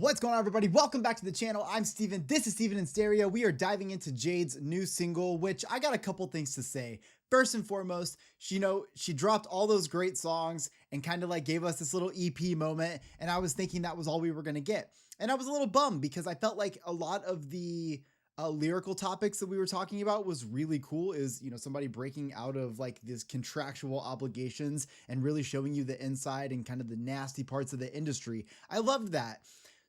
What's going on, everybody? Welcome back to the channel. I'm Steven. This is Steven in Stereo. We are diving into Jade's new single, which I got a couple things to say. First and foremost, she dropped all those great songs and kind of like gave us this little EP moment. And I was thinking that was all we were going to get. And I was a little bummed because I felt like a lot of the lyrical topics that we were talking about was really cool. Is, somebody breaking out of like these contractual obligations and really showing you the inside and kind of the nasty parts of the industry. I loved that.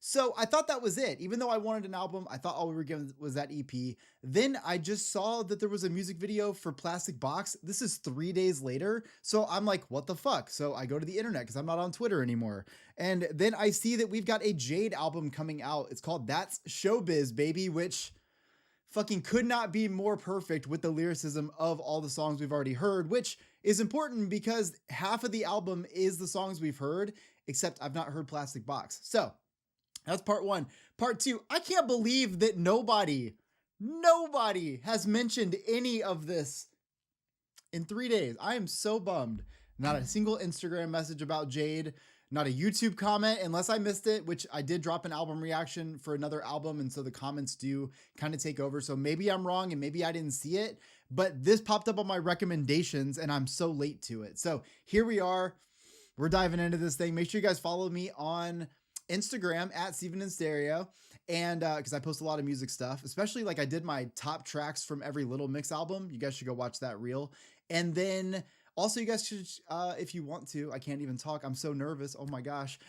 So I thought that was it. Even though I wanted an album, I thought all we were given was that EP. Then I just saw that there was a music video for Plastic Box. This is 3 days later. So I'm like, what the fuck? So I go to the internet because I'm not on Twitter anymore. And then I see that we've got a Jade album coming out. It's called That's Showbiz, Baby, which fucking could not be more perfect with the lyricism of all the songs we've already heard, which is important because half of the album is the songs we've heard, except I've not heard Plastic Box. So that's part one. Part two, I can't believe that nobody has mentioned any of this in 3 days. I am so bummed. Not a single Instagram message about Jade, not a YouTube comment, unless I missed it, which I did drop an album reaction for another album. And so the comments do kind of take over. So maybe I'm wrong and maybe I didn't see it, but this popped up on my recommendations and I'm so late to it. So here we are. We're diving into this thing. Make sure you guys follow me on Instagram at Steven in Stereo, and because I post a lot of music stuff, especially like I did my top tracks from every Little Mix album. You guys should go watch that reel. And then also you guys should, if you want to, I can't even talk. I'm so nervous. Oh my gosh.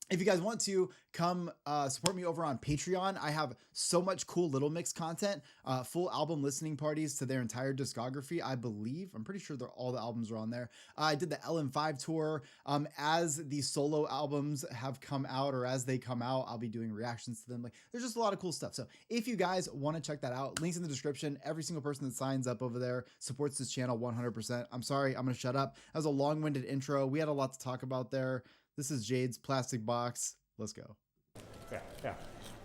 If you guys want to come support me over on Patreon, I have so much cool Little Mix content, full album listening parties to their entire discography, I believe. I'm pretty sure all the albums are on there. I did the LM5 tour. As the solo albums have come out, or as they come out, I'll be doing reactions to them. Like, there's just a lot of cool stuff. So if you guys want to check that out, links in the description. Every single person that signs up over there supports this channel 100%. I'm sorry, I'm going to shut up. That was a long-winded intro. We had a lot to talk about there. This is Jade's Plastic Box. Let's go. Yeah.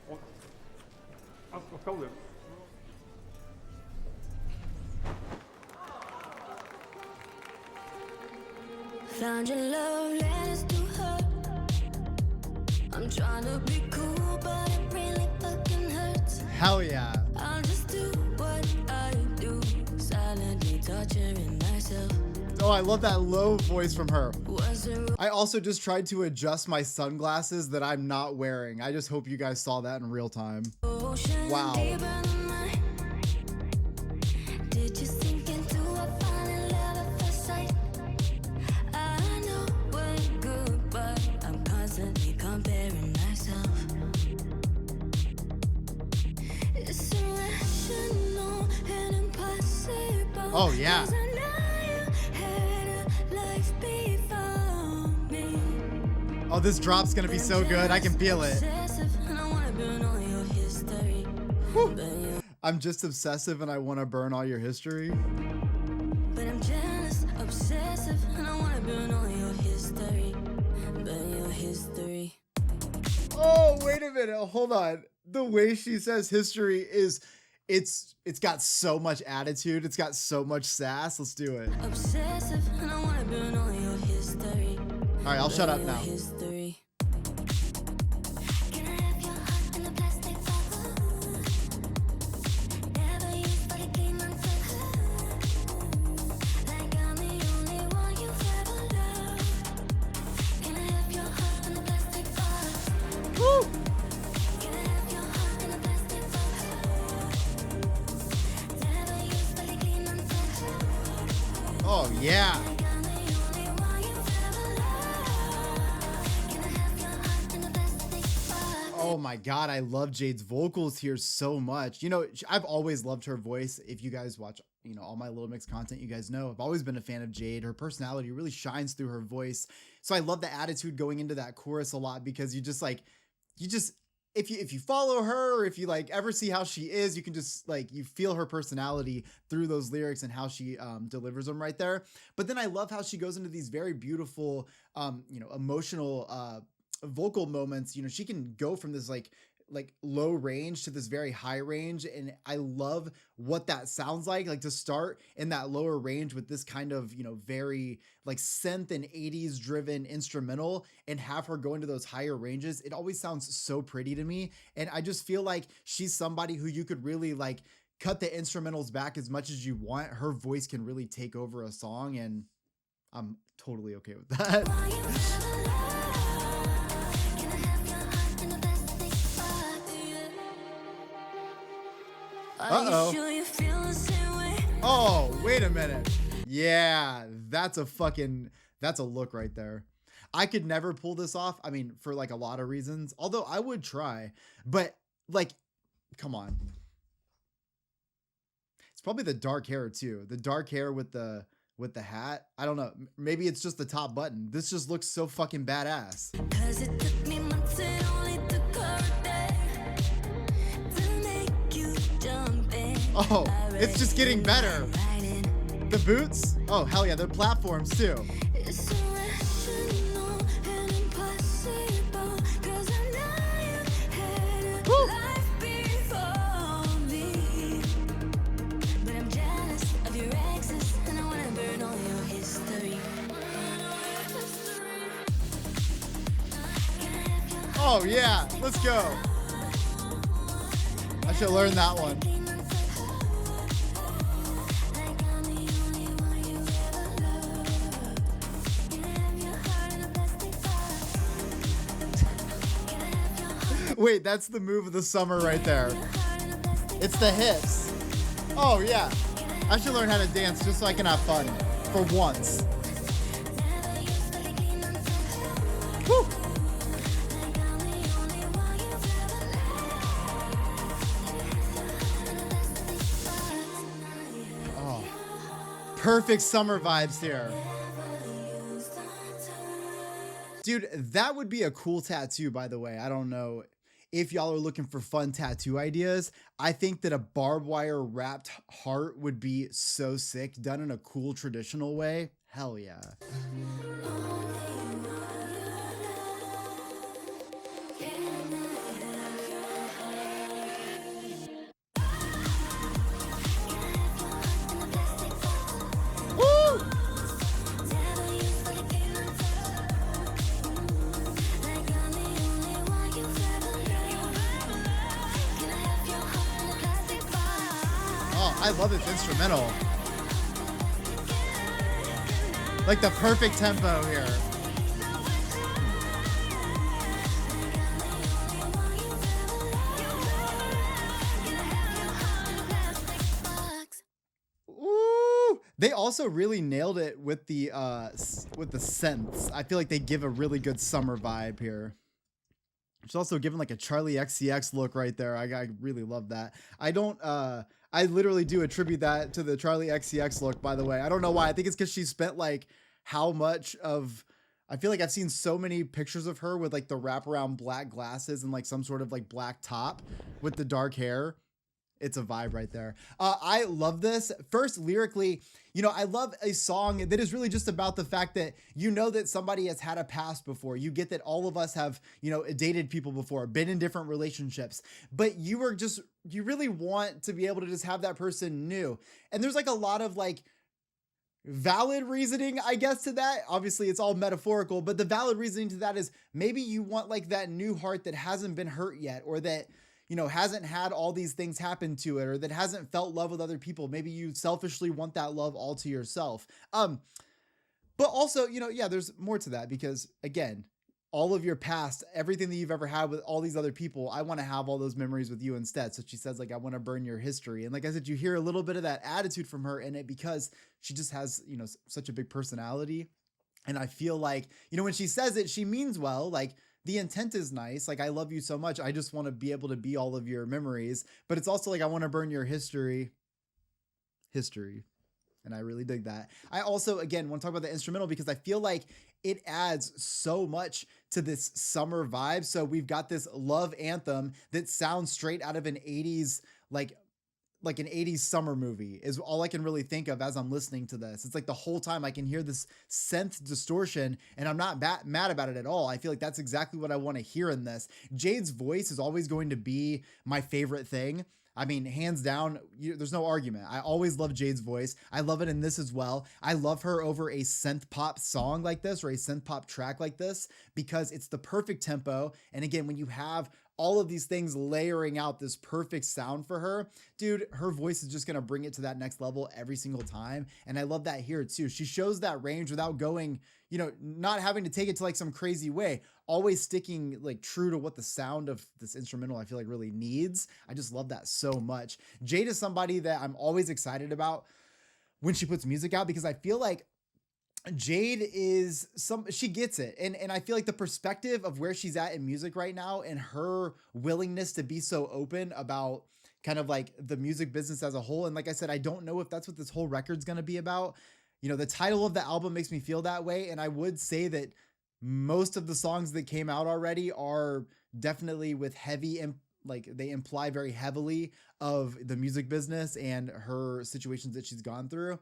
Well, I'll hold it. Found your love letters to her. I'm trying to be cool, but it really fucking hurts. Hell yeah. I'll just do what I do, silently torturing myself. Oh, I love that low voice from her. I also just tried to adjust my sunglasses that I'm not wearing. I just hope you guys saw that in real time. Wow. Did you sink into a falling love at first sight? I know we're good, but I'm constantly comparing myself. It's irrational and impossible. Oh, yeah. Oh, this drop's gonna be so good. I can feel it. Whew. I'm just obsessive and I want to burn all your history. But I'm jealous, obsessive, and I want to burn all your history. Burn your history. Oh, wait a minute. Hold on. The way she says history is, it's got so much attitude. It's got so much sass. Let's do it. Obsessive, and I want to burn all your history. All right, I'll shut up now. Woo! Oh, yeah. Oh my God, I love Jade's vocals here so much. I've always loved her voice. If you guys watch, all my Little Mix content, you guys know I've always been a fan of Jade. Her personality really shines through her voice. So I love the attitude going into that chorus a lot because if you follow her, or if you like ever see how she is, you can just like, you feel her personality through those lyrics and how she delivers them right there. But then I love how she goes into these very beautiful, emotional, vocal moments. She can go from this like like low range to this very high range, and I love what that sounds like to start in that lower range with this kind of, very like synth and 80s driven instrumental, and have her go into those higher ranges. It always sounds so pretty to me, and I just feel like she's somebody who you could really like cut the instrumentals back as much as you want. Her voice can really take over a song, and I'm totally okay with that. Uh-oh. Oh, wait a minute. Yeah, that's a look right there. I could never pull this off. I mean, for like a lot of reasons, although I would try, but like, come on. It's probably the dark hair too. The dark hair with the hat. I don't know. Maybe it's just the top button. This just looks so fucking badass. 'Cause it took me months, it only took her a day to make you jump in. Oh, it's just getting better. The boots? Oh, hell yeah. The platforms too. It's irrational and impossible, 'cause I know you had a Woo. life before me. But I'm jealous of your exes, and I wanna burn all your history. Oh yeah, let's go. I should learn that one. Wait, that's the move of the summer right there. It's the hips. Oh yeah. I should learn how to dance just so I can have fun for once. Woo. Oh, perfect summer vibes here. Dude, that would be a cool tattoo, by the way. I don't know if y'all are looking for fun tattoo ideas. I think that a barbed wire wrapped heart would be so sick, done in a cool traditional way. Hell yeah. Woo! Oh, I love this instrumental. Like the perfect tempo here. Ooh, they also really nailed it with the synths. I feel like they give a really good summer vibe here. It's also given like a Charlie XCX look right there. I really love that. I literally do attribute that to the Charlie XCX look, by the way. I don't know why. I think it's because she spent like how much of, I feel like I've seen so many pictures of her with like the wraparound black glasses and like some sort of like black top with the dark hair. It's a vibe right there. I love this. First, lyrically, I love a song that is really just about the fact that that somebody has had a past before. You get that all of us have, dated people before, been in different relationships, but you really want to be able to just have that person new. And there's like a lot of like valid reasoning, I guess, to that. Obviously, it's all metaphorical, but the valid reasoning to that is maybe you want like that new heart that hasn't been hurt yet, or that hasn't had all these things happen to it, or that hasn't felt love with other people. Maybe you selfishly want that love all to yourself. But also, there's more to that, because again, all of your past, everything that you've ever had with all these other people, I want to have all those memories with you instead. So she says like, I want to burn your history. And like I said, you hear a little bit of that attitude from her in it, because she just has, such a big personality. And I feel like, when she says it, she means well. Like, the intent is nice. Like, I love you so much. I just want to be able to be all of your memories. But it's also like, I want to burn your history. And I really dig that. I also, again, want to talk about the instrumental, because I feel like it adds so much to this summer vibe. So we've got this love anthem that sounds straight out of an 80s, like like an 80s summer movie is all I can really think of as I'm listening to this. It's like the whole time I can hear this synth distortion and I'm not mad about it at all. I feel like that's exactly what I want to hear in this. Jade's voice is always going to be my favorite thing. I mean, hands down, there's no argument. I always love Jade's voice. I love it in this as well. I love her over a synth pop song like this or a synth pop track like this because it's the perfect tempo. And again, when you have all of these things layering out this perfect sound for her, dude, her voice is just going to bring it to that next level every single time. And I love that here too. She shows that range without going, you know, not having to take it to like some crazy way, always sticking like true to what the sound of this instrumental I feel like really needs. I just love that so much. Jade is somebody that I'm always excited about when she puts music out because I feel like Jade is she gets it. And I feel like the perspective of where she's at in music right now and her willingness to be so open about kind of like the music business as a whole. And like I said, I don't know if that's what this whole record's going to be about. You know, the title of the album makes me feel that way. And I would say that most of the songs that came out already are definitely with heavy and like they imply very heavily of the music business and her situations that she's gone through.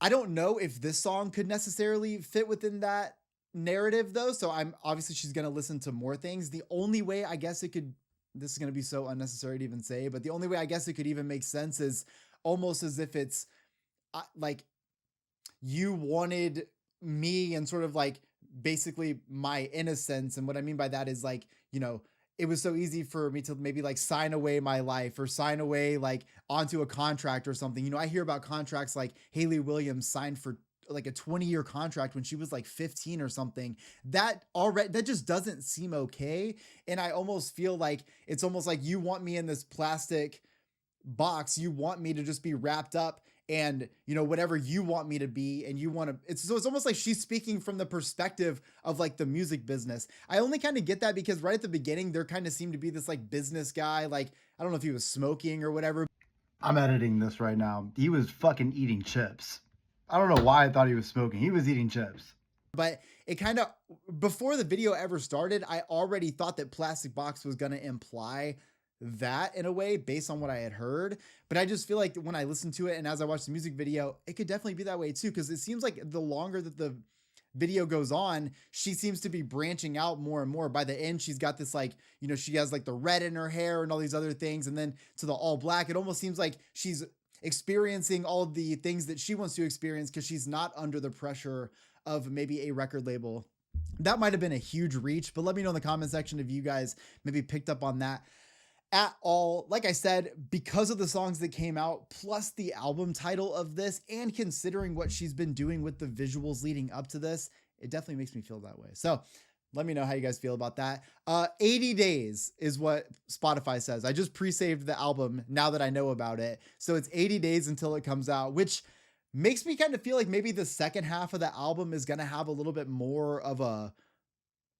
I don't know if this song could necessarily fit within that narrative though. So she's going to listen to more things. The only way I guess it could, this is going to be so unnecessary to even say, but the only way I guess it could even make sense is almost as if it's like you wanted me and sort of like basically my innocence. And what I mean by that is like, you know, it was so easy for me to maybe like sign away my life or sign away like onto a contract or something. You know, I hear about contracts like Hayley Williams signed for like a 20-year contract when she was like 15 or something. That just doesn't seem okay. And I almost feel like it's almost like you want me in this plastic box. You want me to just be wrapped up and, you know, whatever you want me to be. And you want to, it's almost like she's speaking from the perspective of like the music business. I only kind of get that because right at the beginning, there kind of seemed to be this like business guy. Like, I don't know if he was smoking or whatever. I'm editing this right now. He was fucking eating chips. I don't know why I thought he was smoking. He was eating chips. But it kind of, before the video ever started, I already thought that Plastic Box was going to imply that in a way based on what I had heard. But I just feel like when I listened to it and as I watched the music video, it could definitely be that way too. Cause it seems like the longer that the video goes on, she seems to be branching out more and more. By the end, she's got this like, you know, she has like the red in her hair and all these other things. And then to the all black, it almost seems like she's experiencing all of the things that she wants to experience because she's not under the pressure of maybe a record label. That might have been a huge reach, but let me know in the comment section if you guys maybe picked up on that at all. Like I said, because of the songs that came out, plus the album title of this, and considering what she's been doing with the visuals leading up to this, it definitely makes me feel that way. So let me know how you guys feel about that. 80 days is what Spotify says. I just pre-saved the album now that I know about it. So it's 80 days until it comes out, which makes me kind of feel like maybe the second half of the album is going to have a little bit more of a,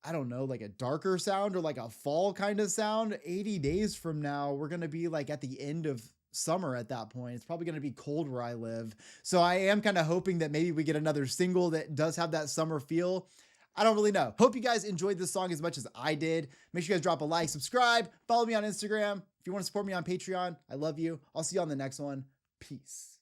I don't know, like a darker sound or like a fall kind of sound. 80 days from now, we're going to be like at the end of summer at that point. It's probably going to be cold where I live. So I am kind of hoping that maybe we get another single that does have that summer feel. I don't really know. Hope you guys enjoyed this song as much as I did. Make sure you guys drop a like, subscribe, follow me on Instagram. If you want to support me on Patreon, I love you. I'll see you on the next one. Peace.